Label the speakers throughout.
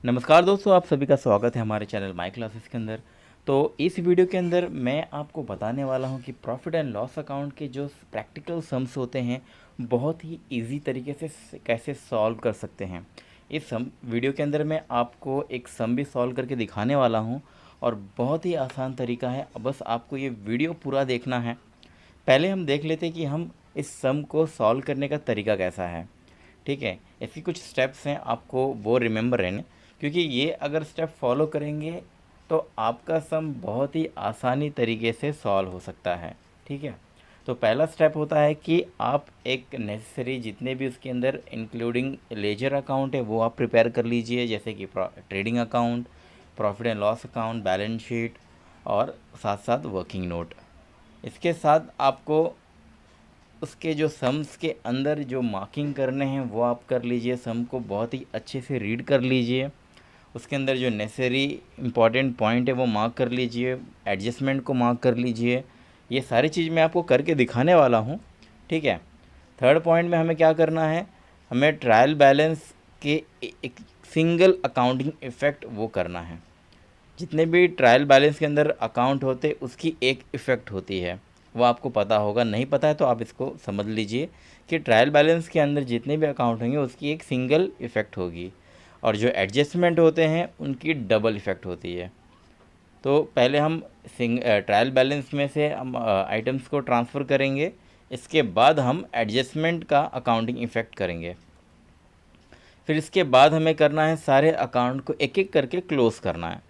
Speaker 1: नमस्कार दोस्तों, आप सभी का स्वागत है हमारे चैनल माई क्लासेस के अंदर। तो इस वीडियो के अंदर मैं आपको बताने वाला हूं कि प्रॉफिट एंड लॉस अकाउंट के जो प्रैक्टिकल सम्स होते हैं बहुत ही इजी तरीके से कैसे सॉल्व कर सकते हैं। इस सम वीडियो के अंदर मैं आपको एक सम भी सॉल्व करके दिखाने वाला हूं और बहुत ही आसान तरीका है। बस आपको ये वीडियो पूरा देखना है। पहले हम देख लेते हैं कि हम इस सम को सॉल्व करने का तरीका कैसा है। ठीक है, इसकी कुछ स्टेप्स हैं, आपको वो रिमेंबर रहने, क्योंकि ये अगर स्टेप फॉलो करेंगे तो आपका सम बहुत ही आसानी तरीके से सॉल्व हो सकता है। ठीक है, तो पहला स्टेप होता है कि आप एक नेसेसरी जितने भी उसके अंदर इंक्लूडिंग लेजर अकाउंट है वो आप प्रिपेयर कर लीजिए, जैसे कि trading account, profit and loss account, balance sheet और साथ साथ वर्किंग नोट। इसके साथ आपको उसके जो सम्स के अंदर जो मार्किंग करने हैं वो आप कर लीजिए। सम को बहुत ही अच्छे से रीड कर लीजिए, उसके अंदर जो नेसेसरी इंपॉर्टेंट पॉइंट है वो मार्क कर लीजिए, एडजस्टमेंट को मार्क कर लीजिए। ये सारी चीज़ मैं आपको करके दिखाने वाला हूँ। ठीक है, थर्ड पॉइंट में हमें क्या करना है, हमें ट्रायल बैलेंस के एक सिंगल अकाउंटिंग इफ़ेक्ट वो करना है। जितने भी ट्रायल बैलेंस के अंदर अकाउंट होते उसकी एक इफ़ेक्ट होती है, वो आपको पता होगा। नहीं पता है तो आप इसको समझ लीजिए कि ट्रायल बैलेंस के अंदर जितने भी अकाउंट होंगे उसकी एक सिंगल इफ़ेक्ट होगी और जो एडजस्टमेंट होते हैं उनकी डबल इफ़ेक्ट होती है। तो पहले हम ट्रायल बैलेंस में से हम आइटम्स को ट्रांसफ़र करेंगे, इसके बाद हम एडजस्टमेंट का अकाउंटिंग इफ़ेक्ट करेंगे। फिर इसके बाद हमें करना है सारे अकाउंट को एक एक करके क्लोज़ करना है।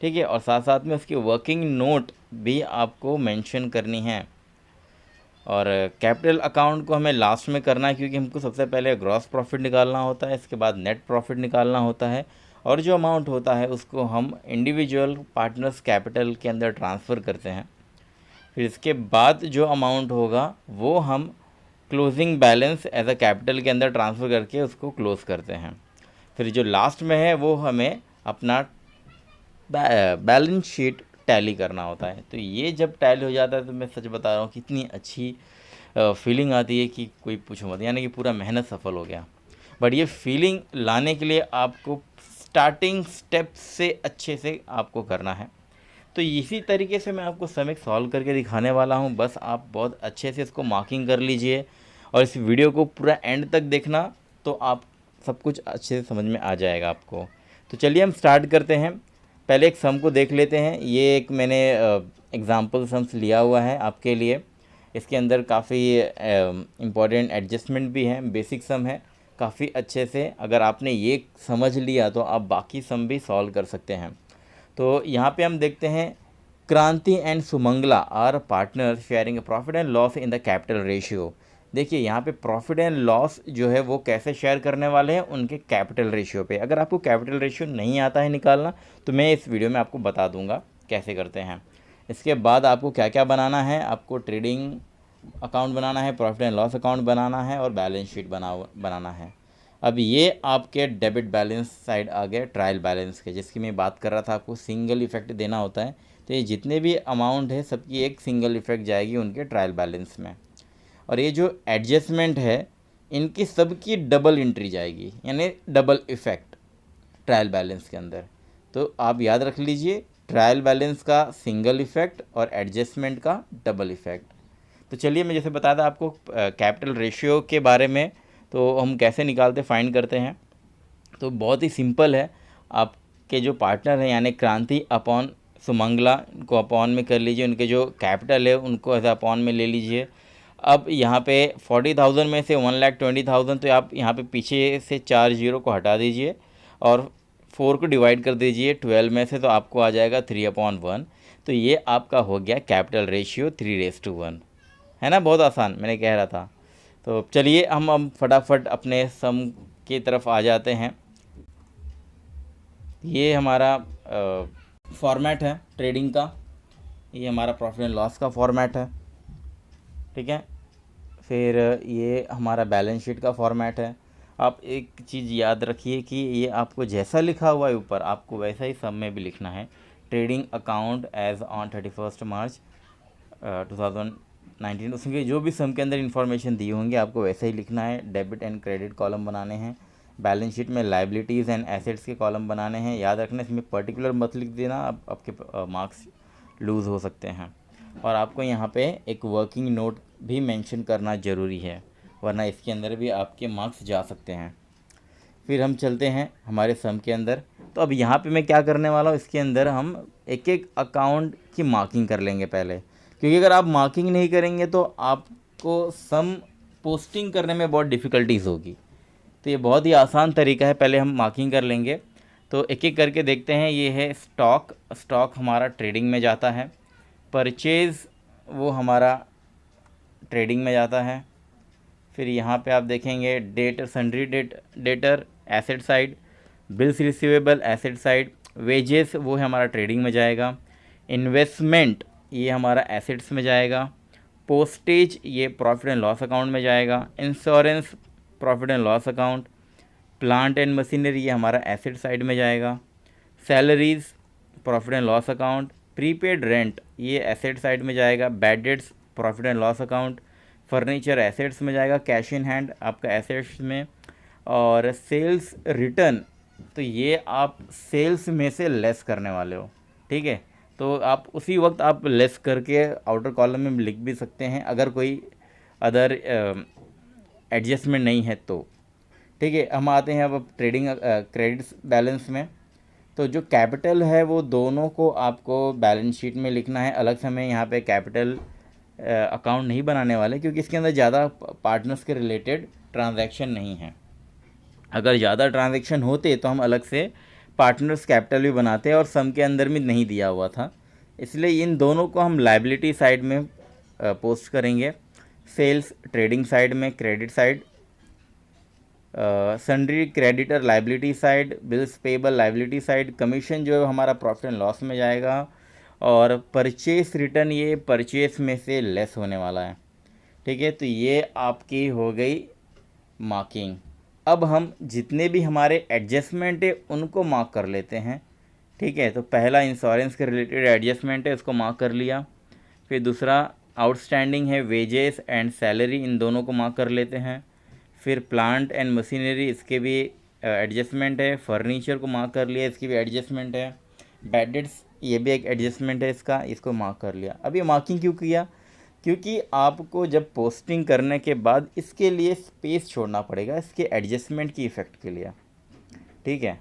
Speaker 1: ठीक है, और साथ साथ में उसकी वर्किंग नोट भी आपको मेंशन करनी है। और कैपिटल अकाउंट को हमें लास्ट में करना है, क्योंकि हमको सबसे पहले ग्रॉस प्रॉफिट निकालना होता है, इसके बाद नेट प्रॉफिट निकालना होता है और जो अमाउंट होता है उसको हम इंडिविजुअल पार्टनर्स कैपिटल के अंदर ट्रांसफ़र करते हैं। फिर इसके बाद जो अमाउंट होगा वो हम closing balance as a capital के अंदर ट्रांसफ़र करके उसको क्लोज़ करते हैं। फिर जो लास्ट में है वो हमें अपना बैलेंस शीट टैली करना होता है। तो ये जब टैली हो जाता है तो मैं सच बता रहा हूँ कितनी अच्छी फीलिंग आती है कि कोई पूछो मत, यानी कि पूरा मेहनत सफल हो गया। बट ये फीलिंग लाने के लिए आपको स्टार्टिंग स्टेप से अच्छे से आपको करना है। तो इसी तरीके से मैं आपको समिक सॉल्व करके दिखाने वाला हूँ। बस आप बहुत अच्छे से इसको मार्किंग कर लीजिए और इस वीडियो को पूरा एंड तक देखना, तो आप सब कुछ अच्छे से समझ में आ जाएगा आपको। तो चलिए हम स्टार्ट करते हैं। पहले एक सम को देख लेते हैं। ये एक मैंने एग्ज़ाम्पल सम्स लिया हुआ है आपके लिए। इसके अंदर काफ़ी इम्पॉर्टेंट एडजस्टमेंट भी हैं, बेसिक सम है। काफ़ी अच्छे से अगर आपने ये समझ लिया तो आप बाकी सम भी सॉल्व कर सकते हैं। तो यहाँ पे हम देखते हैं, Kranti and Sumangala are partner sharing profit and loss in the capital ratio. देखिए यहाँ पे प्रॉफिट एंड लॉस जो है वो कैसे शेयर करने वाले हैं, उनके कैपिटल रेशियो पे। अगर आपको कैपिटल रेशियो नहीं आता है निकालना तो मैं इस वीडियो में आपको बता दूंगा कैसे करते हैं। इसके बाद आपको क्या क्या बनाना है, आपको ट्रेडिंग अकाउंट बनाना है, प्रॉफिट एंड लॉस अकाउंट बनाना है और बैलेंस शीट बनाना है। अब ये आपके डेबिट बैलेंस साइड आ गए ट्रायल बैलेंस के, जिसकी मैं बात कर रहा था। आपको सिंगल इफेक्ट देना होता है, तो ये जितने भी अमाउंट है सबकी एक सिंगल इफेक्ट जाएगी उनके ट्रायल बैलेंस में। और ये जो एडजस्टमेंट है इनकी सबकी डबल एंट्री जाएगी, यानी डबल इफेक्ट ट्रायल बैलेंस के अंदर। तो आप याद रख लीजिए, ट्रायल बैलेंस का सिंगल इफेक्ट और एडजस्टमेंट का डबल इफेक्ट। तो चलिए मैं जैसे बताया था आपको कैपिटल रेशियो के बारे में, तो हम कैसे निकालते फाइंड करते हैं। तो बहुत ही सिंपल है। आपके जो पार्टनर हैं यानी क्रांति अपॉन सुमंगला को अपॉन में कर लीजिए, उनके जो कैपिटल है उनको ऐसे अपॉन में ले लीजिए। अब यहाँ पे 40,000 में से 1,20,000, तो आप यहाँ पे पीछे से 4 जीरो को हटा दीजिए और 4 को डिवाइड कर दीजिए 12 में से, तो आपको आ जाएगा 3/1। तो ये आपका हो गया कैपिटल रेशियो 3:1, है ना। बहुत आसान मैंने कह रहा था। तो चलिए हम फटाफट अपने सम की तरफ आ जाते हैं। ये हमारा फॉर्मेट है ट्रेडिंग का, ये हमारा प्रॉफिट एंड लॉस का फॉर्मेट है। ठीक है, फिर ये हमारा बैलेंस शीट का फॉर्मेट है। आप एक चीज़ याद रखिए कि ये आपको जैसा लिखा हुआ है ऊपर आपको वैसा ही सम में भी लिखना है। ट्रेडिंग अकाउंट एज ऑन 31 मार्च 2019, उसके जो भी सम के अंदर इन्फॉर्मेशन दी होंगी आपको वैसे ही लिखना है। डेबिट एंड क्रेडिट कॉलम बनाने हैं, बैलेंस शीट में लाइबिलिटीज़ एंड एसेट्स के कॉलम बनाने हैं। याद रखना, इसमें पर्टिकुलर मत लिख देना, अब आपके मार्क्स लूज़ हो सकते हैं। और आपको यहाँ पे एक वर्किंग नोट भी मेंशन करना ज़रूरी है, वरना इसके अंदर भी आपके मार्क्स जा सकते हैं। फिर हम चलते हैं हमारे सम के अंदर। तो अब यहाँ पे मैं क्या करने वाला हूँ, इसके अंदर हम एक एक अकाउंट की मार्किंग कर लेंगे पहले, क्योंकि अगर आप मार्किंग नहीं करेंगे तो आपको सम पोस्टिंग करने में बहुत डिफ़िकल्टीज़ होगी। तो ये बहुत ही आसान तरीका है, पहले हम मार्किंग कर लेंगे। तो एक एक करके देखते हैं। ये है स्टॉक, स्टॉक हमारा ट्रेडिंग में जाता है। परचेज़ वो हमारा ट्रेडिंग में जाता है। फिर यहाँ पे आप देखेंगे debtor, sundry debtor asset side, bills receivable asset side, wages वो है हमारा ट्रेडिंग में जाएगा, इन्वेस्टमेंट ये हमारा एसेट्स में जाएगा, पोस्टेज ये प्रॉफिट एंड लॉस अकाउंट में जाएगा, insurance profit and loss account, plant and machinery ये हमारा एसेट साइड में जाएगा, salaries profit and loss account, prepaid rent ये एसेट साइड में जाएगा, bad debts profit and loss account, furniture assets में जाएगा, कैश इन हैंड आपका एसेट्स में, और सेल्स रिटर्न तो ये आप सेल्स में से लेस करने वाले हो। ठीक है, तो आप उसी वक्त आप लेस करके आउटर कॉलम में लिख भी सकते हैं अगर कोई अदर एडजस्टमेंट नहीं है तो। ठीक है, हम आते हैं अब ट्रेडिंग क्रेडिट्स बैलेंस में। तो जो कैपिटल है वो दोनों को आपको बैलेंस शीट में लिखना है। अलग से हमें यहाँ पे कैपिटल अकाउंट नहीं बनाने वाले, क्योंकि इसके अंदर ज़्यादा पार्टनर्स के रिलेटेड ट्रांजैक्शन नहीं है। अगर ज़्यादा ट्रांजैक्शन होते तो हम अलग से पार्टनर्स कैपिटल भी बनाते और सम के अंदर में नहीं दिया हुआ था, इसलिए इन दोनों को हम लायबिलिटी साइड में पोस्ट करेंगे। सेल्स ट्रेडिंग साइड में, credit side, sundry creditor liability side, bills payable liability side, commission जो है हमारा प्रॉफिट एंड लॉस में जाएगा, और परचेस रिटर्न ये परचेस में से लेस होने वाला है। ठीक है, तो ये आपकी हो गई मार्किंग। अब हम जितने भी हमारे एडजस्टमेंट है उनको मार्क कर लेते हैं। ठीक है, तो पहला इंश्योरेंस के रिलेटेड एडजस्टमेंट है, उसको मार्क कर लिया। फिर दूसरा आउटस्टैंडिंग है वेजेस एंड सैलरी, इन दोनों को मार्क कर लेते हैं। फिर प्लांट एंड मशीनरी, इसके भी एडजस्टमेंट है। फर्नीचर को मार्क कर लिया, इसकी भी एडजस्टमेंट है। बैड डेट्स ये भी एक एडजस्टमेंट है इसका, इसको मार्क कर लिया। अब ये मार्किंग क्यों किया, क्योंकि आपको जब पोस्टिंग करने के बाद इसके लिए स्पेस छोड़ना पड़ेगा, इसके एडजस्टमेंट की इफ़ेक्ट के लिए। ठीक है,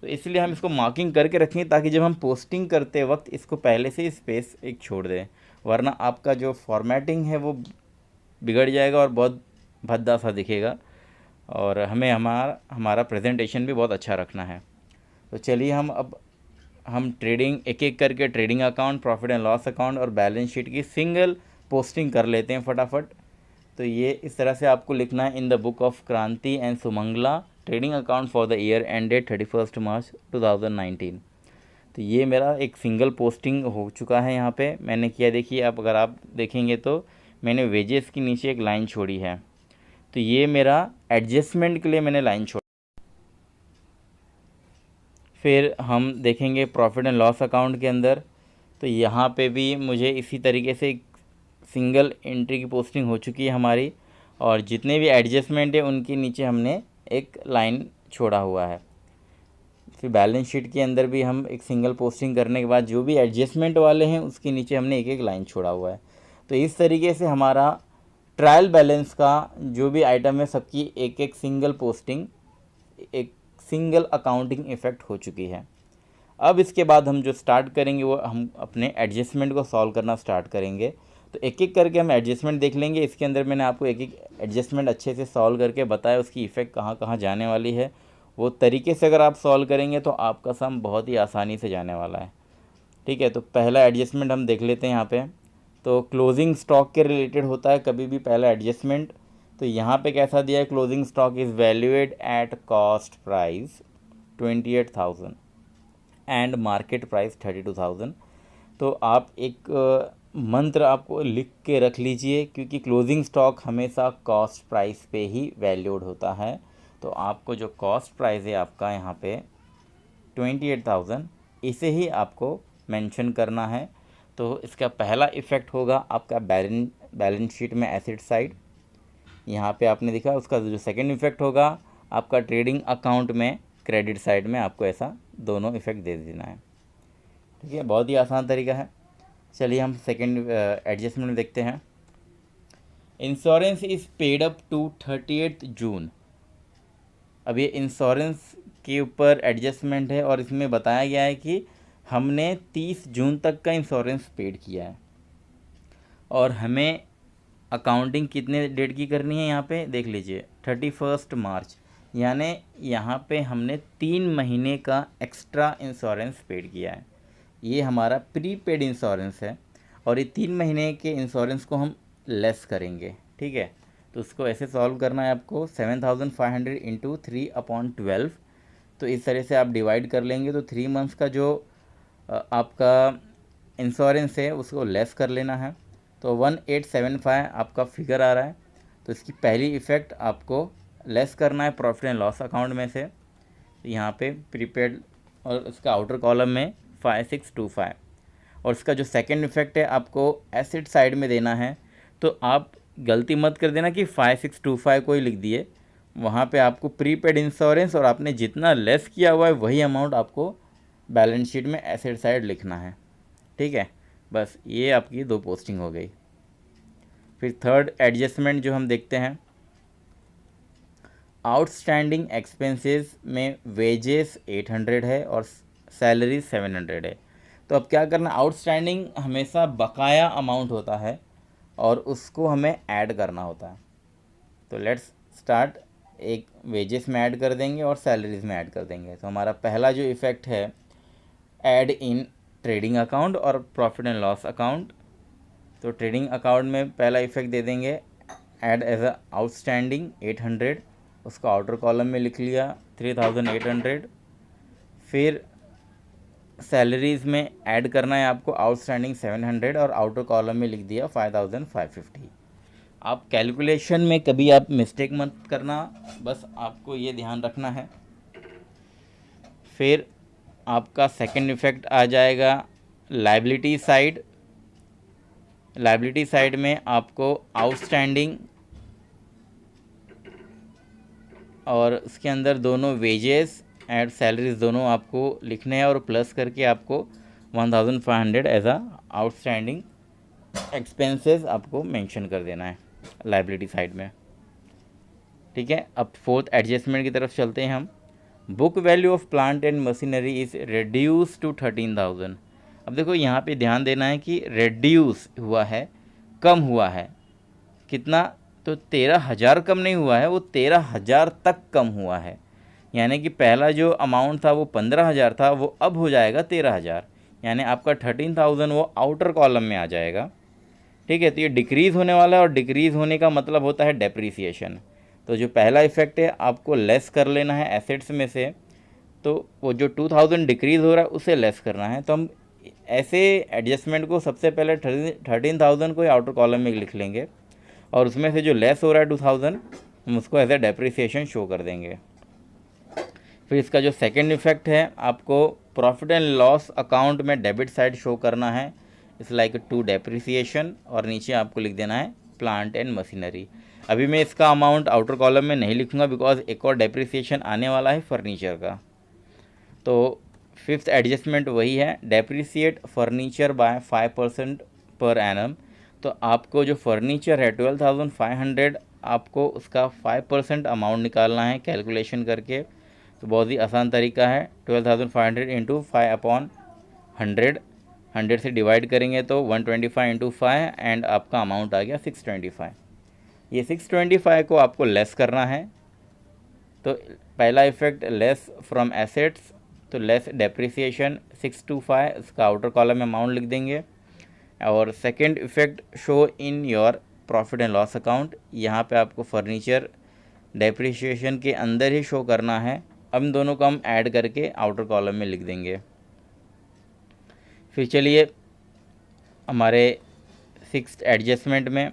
Speaker 1: तो इसलिए हम इसको मार्किंग करके रखेंगे ताकि जब हम पोस्टिंग करते वक्त इसको पहले से ही स्पेस एक छोड़ दें, वरना आपका जो फॉर्मेटिंग है वो बिगड़ जाएगा और बहुत भद्दा सा दिखेगा, और हमें हमारा प्रेजेंटेशन भी बहुत अच्छा रखना है। तो चलिए हम ट्रेडिंग एक एक करके trading account, profit and loss account और बैलेंस शीट की सिंगल पोस्टिंग कर लेते हैं फटाफट। तो ये इस तरह से आपको लिखना है, इन द बुक ऑफ क्रांति and Sumangala trading account for the year ended 31 मार्च 2019। तो ये मेरा एक सिंगल पोस्टिंग हो चुका है। यहाँ पे मैंने किया, देखिए अब अगर आप देखेंगे तो मैंने वेजेस के नीचे एक लाइन छोड़ी है, तो ये मेरा एडजस्टमेंट के लिए मैंने लाइन छोड़ी। फिर हम देखेंगे प्रॉफिट एंड लॉस अकाउंट के अंदर, तो यहाँ पे भी मुझे इसी तरीके से एक सिंगल एंट्री की पोस्टिंग हो चुकी है हमारी, और जितने भी एडजस्टमेंट है उनके नीचे हमने एक लाइन छोड़ा हुआ है। फिर बैलेंस शीट के अंदर भी हम एक सिंगल पोस्टिंग करने के बाद जो भी एडजस्टमेंट वाले हैं उसके नीचे हमने एक एक लाइन छोड़ा हुआ है। तो इस तरीके से हमारा ट्रायल बैलेंस का जो भी आइटम है सबकी एक एक सिंगल पोस्टिंग, एक सिंगल अकाउंटिंग इफ़ेक्ट हो चुकी है। अब इसके बाद हम जो स्टार्ट करेंगे वो हम अपने एडजस्टमेंट को सॉल्व करना स्टार्ट करेंगे। तो एक एक करके हम एडजस्टमेंट देख लेंगे। इसके अंदर मैंने आपको एक एक एडजस्टमेंट अच्छे से सॉल्व करके बताया, उसकी इफ़ेक्ट कहाँ कहाँ जाने वाली है। वो तरीके से अगर आप सॉल्व करेंगे तो आपका सम बहुत ही आसानी से जाने वाला है। ठीक है, तो पहला एडजस्टमेंट हम देख लेते हैं यहाँ पे। तो क्लोजिंग स्टॉक के रिलेटेड होता है कभी भी पहला एडजस्टमेंट। तो यहाँ पे कैसा दिया है, closing stock is valued at cost price 28,000 and market price 32,000। तो आप एक मंत्र आपको लिख के रख लीजिए, क्योंकि क्लोजिंग स्टॉक हमेशा कॉस्ट प्राइस पे ही वैल्यूड होता है। तो आपको जो कॉस्ट प्राइस है आपका यहाँ पे 28,000, इसे ही आपको मेंशन करना है। तो इसका पहला इफ़ेक्ट होगा आपका बैलेंस शीट में एसेट साइड, यहाँ पे आपने देखा। उसका जो सेकंड इफ़ेक्ट होगा आपका ट्रेडिंग अकाउंट में क्रेडिट साइड में आपको ऐसा दोनों इफेक्ट दे देना है। ठीक है, बहुत ही आसान तरीका है। चलिए हम सेकेंड एडजस्टमेंट में देखते हैं। Insurance is paid up to 30th June. अब ये इंश्योरेंस के ऊपर एडजस्टमेंट है और इसमें बताया गया है कि हमने 30 जून तक का इंश्योरेंस पेड किया है और हमें अकाउंटिंग कितने डेट की करनी है, यहाँ पे देख लीजिए 31 मार्च, यानी यहाँ पे हमने 3 महीने का एक्स्ट्रा इंश्योरेंस पेड किया है। ये हमारा प्रीपेड इंश्योरेंस है और ये 3 महीने के इंश्योरेंस को हम लेस करेंगे। ठीक है, तो उसको ऐसे सॉल्व करना है आपको। 7500 इंटू 3/12, तो इस तरह से आप डिवाइड कर लेंगे तो 3 मंथ्स का जो आपका इंश्योरेंस है उसको लेस कर लेना है। तो 1875 आपका फिगर आ रहा है। तो इसकी पहली इफ़ेक्ट आपको लेस करना है प्रॉफिट एंड लॉस अकाउंट में से, यहाँ पे प्रीपेड और उसका आउटर कॉलम में 5625। और इसका जो सेकंड इफ़ेक्ट है आपको एसेट साइड में देना है। तो आप गलती मत कर देना कि 5625 को ही लिख दिए, वहाँ पे आपको प्रीपेड इंश्योरेंस और आपने जितना लेस किया हुआ है वही अमाउंट आपको बैलेंस शीट में एसेट साइड लिखना है। ठीक है, बस ये आपकी 2 पोस्टिंग हो गई। फिर थर्ड एडजस्टमेंट जो हम देखते हैं, आउटस्टैंडिंग एक्सपेंसेस में वेजेस 800 है और सैलरी 700 है। तो अब क्या करना, आउटस्टैंडिंग हमेशा बकाया अमाउंट होता है और उसको हमें ऐड करना होता है। तो लेट्स स्टार्ट, एक वेजेस में ऐड कर देंगे और सैलरीज में ऐड कर देंगे। तो हमारा पहला जो इफ़ेक्ट है, ऐड इन ट्रेडिंग अकाउंट और प्रॉफिट एंड लॉस अकाउंट। तो ट्रेडिंग अकाउंट में पहला इफ़ेक्ट दे देंगे ऐड एज अ आउटस्टैंडिंग 800, उसको आउटर कॉलम में लिख लिया 3800। फिर सैलरीज़ में ऐड करना है आपको आउटस्टैंडिंग 700 और आउटर कॉलम में लिख दिया 5550। आप कैलकुलेशन में कभी आप मिस्टेक मत करना, बस आपको ये ध्यान रखना है। फिर आपका सेकंड इफ़ेक्ट आ जाएगा लायबिलिटी साइड। लायबिलिटी साइड में आपको आउटस्टैंडिंग और उसके अंदर दोनों वेजेस एंड सैलरीज दोनों आपको लिखने हैं और प्लस करके आपको 1500 एज आ आउटस्टैंडिंग एक्सपेंसेस आपको मेंशन कर देना है लायबिलिटी साइड में। ठीक है, अब फोर्थ एडजस्टमेंट की तरफ चलते हैं हम। Book value of plant and machinery is reduce to 13,000। अब देखो यहाँ पे ध्यान देना है कि रिड्यूस हुआ है, कम हुआ है। कितना, तो 13,000 कम नहीं हुआ है, वो 13,000 तक कम हुआ है। यानी कि पहला जो अमाउंट था वो 15,000 था, वो अब हो जाएगा 13,000, यानी आपका 13,000 वो आउटर कॉलम में आ जाएगा। ठीक है, तो ये डिक्रीज़ होने वाला है और डिक्रीज़ होने का मतलब होता है डेप्रीसिएशन। तो जो पहला इफ़ेक्ट है आपको लेस कर लेना है एसेट्स में से, तो वो जो 2000 डिक्रीज़ हो रहा है उसे लेस करना है। तो हम ऐसे एडजस्टमेंट को सबसे पहले 13,000 को ही आउटर कॉलम में लिख लेंगे और उसमें से जो लेस हो रहा है 2000 हम उसको एज ए डेप्रीसिएशन शो कर देंगे। फिर इसका जो सेकंड इफ़ेक्ट है, आपको प्रॉफिट एंड लॉस अकाउंट में डेबिट साइड शो करना है, इट्स लाइक टू डेप्रीसिएशन, और नीचे आपको लिख देना है प्लांट एंड मशीनरी। अभी मैं इसका अमाउंट आउटर कॉलम में नहीं लिखूंगा बिकॉज एक और डेप्रीसिएशन आने वाला है फर्नीचर का। तो फिफ्थ एडजस्टमेंट वही है, डेप्रीसिएट फर्नीचर बाय 5% पर एनम। तो आपको जो फर्नीचर है 12,500, आपको उसका 5% अमाउंट निकालना है कैलकुलेशन करके। तो बहुत ही आसान तरीका है, 12,500 इंटू 5/100, 100 से डिवाइड करेंगे तो 125 इंटू 5 एंड आपका अमाउंट आ गया 625। ये 625 को आपको लेस करना है। तो पहला इफेक्ट लेस फ्रॉम एसेट्स, तो लेस डेप्रिसिएशन 625, इसका आउटर कॉलम में अमाउंट लिख देंगे। और second effect show in your profit and loss account, यहाँ पे आपको फर्नीचर डेप्रिसिएशन के अंदर ही शो करना है। अब इन दोनों को हम ऐड करके आउटर कॉलम में लिख देंगे। फिर चलिए हमारे सिक्स्थ एडजस्टमेंट में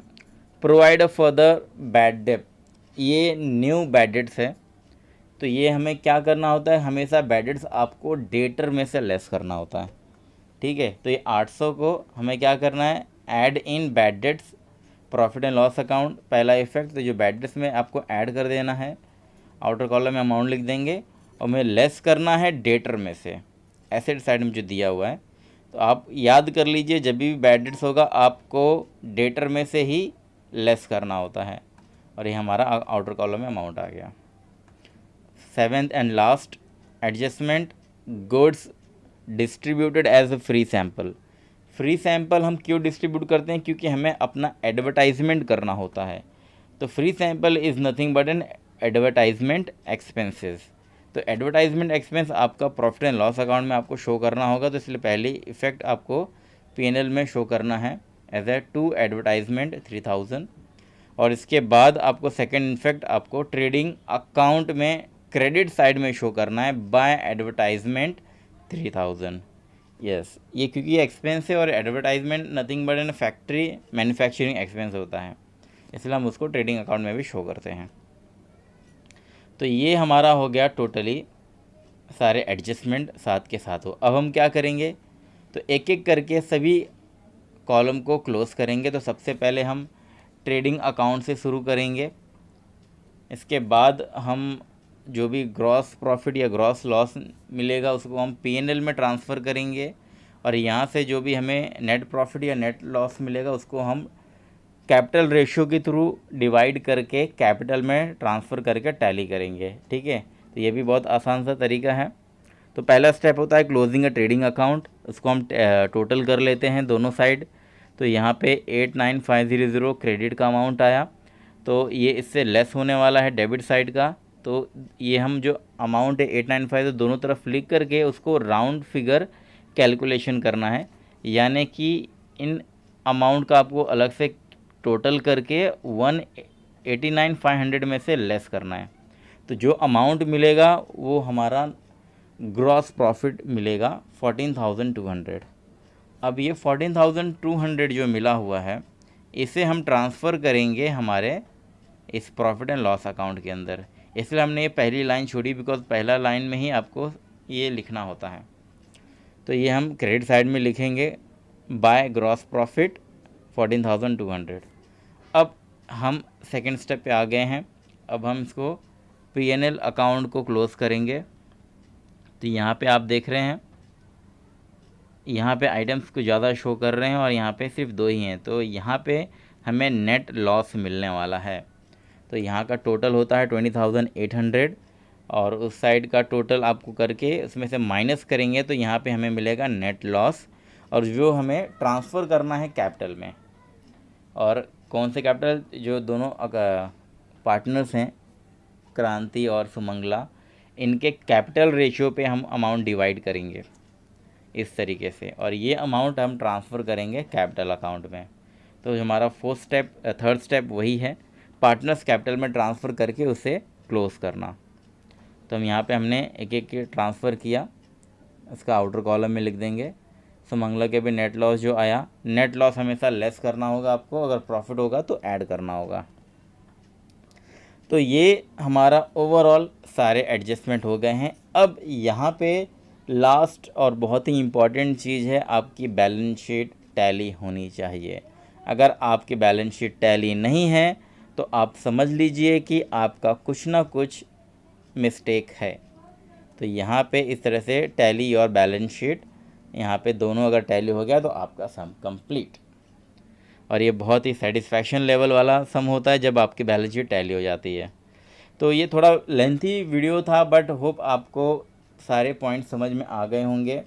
Speaker 1: provide a further bad debt, ये न्यू बैड डेट्स है। तो ये हमें क्या करना होता है, हमेशा बैड डेट्स आपको डेटर में से लेस करना होता है। ठीक है, तो ये 800 को हमें क्या करना है, add in bad debts profit and loss account, पहला इफेक्ट। तो जो बैड डेट्स में आपको ऐड कर देना है आउटर कॉलम में अमाउंट लिख देंगे और हमें लेस करना है डेटर में से, एसेट साइड में जो दिया हुआ है। तो आप याद कर लीजिए, जब भी बैड डेट्स होगा आपको डेटर में से ही लेस करना होता है, और ये हमारा आउटर कॉलम में अमाउंट आ गया। 7th and last adjustment, goods distributed as a free sample. Free sample हम क्यों डिस्ट्रीब्यूट करते हैं? क्योंकि हमें अपना एडवर्टाइजमेंट करना होता है। तो free sample is nothing but an advertisement expenses. तो एडवर्टाइजमेंट एक्सपेंस आपका प्रॉफिट एंड लॉस अकाउंट में आपको शो करना होगा, तो इसलिए पहली इफेक्ट आपको P&L में शो करना है एज ए टू एडवर्टाइजमेंट 3000, और इसके बाद आपको सेकेंड इफेक्ट आपको ट्रेडिंग अकाउंट में क्रेडिट साइड में शो करना है बाय एडवर्टाइजमेंट 3000। यस, ये क्योंकि ये एक्सपेंस है और advertisement nothing but an factory manufacturing expense होता है, इसलिए हम उसको ट्रेडिंग अकाउंट में भी शो करते हैं। तो ये हमारा हो गया टोटली सारे एडजस्टमेंट साथ के साथ हो। अब हम क्या करेंगे, तो एक एक करके सभी कॉलम को क्लोज करेंगे। तो सबसे पहले हम ट्रेडिंग अकाउंट से शुरू करेंगे, इसके बाद हम जो भी ग्रॉस प्रॉफिट या ग्रॉस लॉस मिलेगा उसको हम P&L में ट्रांसफ़र करेंगे, और यहाँ से जो भी हमें नेट प्रॉफिट या नेट लॉस मिलेगा उसको हम कैपिटल रेशियो के थ्रू डिवाइड करके कैपिटल में ट्रांसफ़र करके टैली करेंगे। ठीक है, तो ये भी बहुत आसान सा तरीका है। तो पहला स्टेप होता है क्लोजिंग अ ट्रेडिंग अकाउंट, उसको हम टोटल कर लेते हैं दोनों साइड। तो यहाँ पे 89500 क्रेडिट का अमाउंट आया, तो ये इससे लेस होने वाला है डेबिट साइड का। तो ये हम जो अमाउंट है 895 दोनों तरफ लिख करके उसको राउंड फिगर कैलकुलेशन करना है, यानी कि इन अमाउंट का आपको अलग से टोटल करके 189,500 में से लेस करना है। तो जो अमाउंट मिलेगा वो हमारा ग्रॉस प्रॉफिट मिलेगा 14,200। अब ये 14,200 जो मिला हुआ है इसे हम ट्रांसफ़र करेंगे हमारे इस प्रॉफिट एंड लॉस अकाउंट के अंदर। इसलिए हमने ये पहली लाइन छोड़ी, बिकॉज पहला लाइन में ही आपको ये लिखना होता है। तो ये हम क्रेडिट साइड में लिखेंगे बाय ग्रॉस प्रॉफिट 14,200। अब हम सेकेंड स्टेप पे आ गए हैं। अब हम इसको P&L अकाउंट को क्लोज़ करेंगे। तो यहाँ पे आप देख रहे हैं, यहाँ पे आइटम्स को ज़्यादा शो कर रहे हैं और यहाँ पे सिर्फ 2 ही हैं। तो यहाँ पे हमें नेट लॉस मिलने वाला है। तो यहाँ का टोटल होता है 20,800, और उस साइड का टोटल आपको करके उसमें से माइनस करेंगे तो यहाँ पे हमें मिलेगा नेट लॉस, और जो हमें ट्रांसफ़र करना है कैपिटल में। और कौन से कैपिटल? जो दोनों पार्टनर्स हैं क्रांति और सुमंगला, इनके कैपिटल रेशियो पे हम अमाउंट डिवाइड करेंगे इस तरीके से, और ये अमाउंट हम ट्रांसफ़र करेंगे कैपिटल अकाउंट में। तो हमारा थर्ड स्टेप वही है, पार्टनर्स कैपिटल में ट्रांसफ़र करके उसे क्लोज़ करना। तो हम यहाँ पे हमने एक एक के ट्रांसफ़र किया, इसका आउटर कॉलम में लिख देंगे। सुमंगला के भी नेट लॉस जो आया, नेट लॉस हमेशा लेस करना होगा आपको, अगर प्रॉफिट होगा तो ऐड करना होगा। तो ये हमारा ओवरऑल सारे एडजस्टमेंट हो गए हैं। अब यहाँ पे लास्ट और बहुत ही इम्पॉर्टेंट चीज़ है, आपकी बैलेंस शीट टैली होनी चाहिए। अगर आपकी बैलेंस शीट टैली नहीं है तो आप समझ लीजिए कि आपका कुछ ना कुछ मिस्टेक है। तो यहाँ पे इस तरह से टैली और बैलेंस शीट, यहाँ पे दोनों अगर टैली हो गया तो आपका सम कंप्लीट। और ये बहुत ही सेटिस्फैक्शन लेवल वाला सम होता है जब आपकी बैलेंस शीट टैली हो जाती है। तो ये थोड़ा लेंथी वीडियो था, बट होप आपको सारे पॉइंट समझ में आ गए होंगे।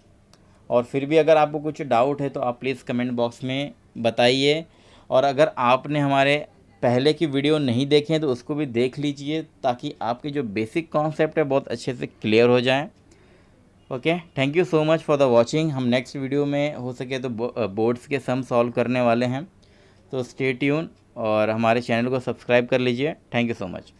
Speaker 1: और फिर भी अगर आपको कुछ डाउट है तो आप प्लीज़ कमेंट बॉक्स में बताइए। और अगर आपने हमारे पहले की वीडियो नहीं देखे हैं तो उसको भी देख लीजिए, ताकि आपके जो बेसिक कॉन्सेप्ट है बहुत अच्छे से क्लियर हो जाएं। Okay, thank you so much for the watching. हम नेक्स्ट वीडियो में हो सके तो बोर्ड्स के सम सॉल्व करने वाले हैं, तो स्टे ट्यून और हमारे चैनल को सब्सक्राइब कर लीजिए। Thank you so much.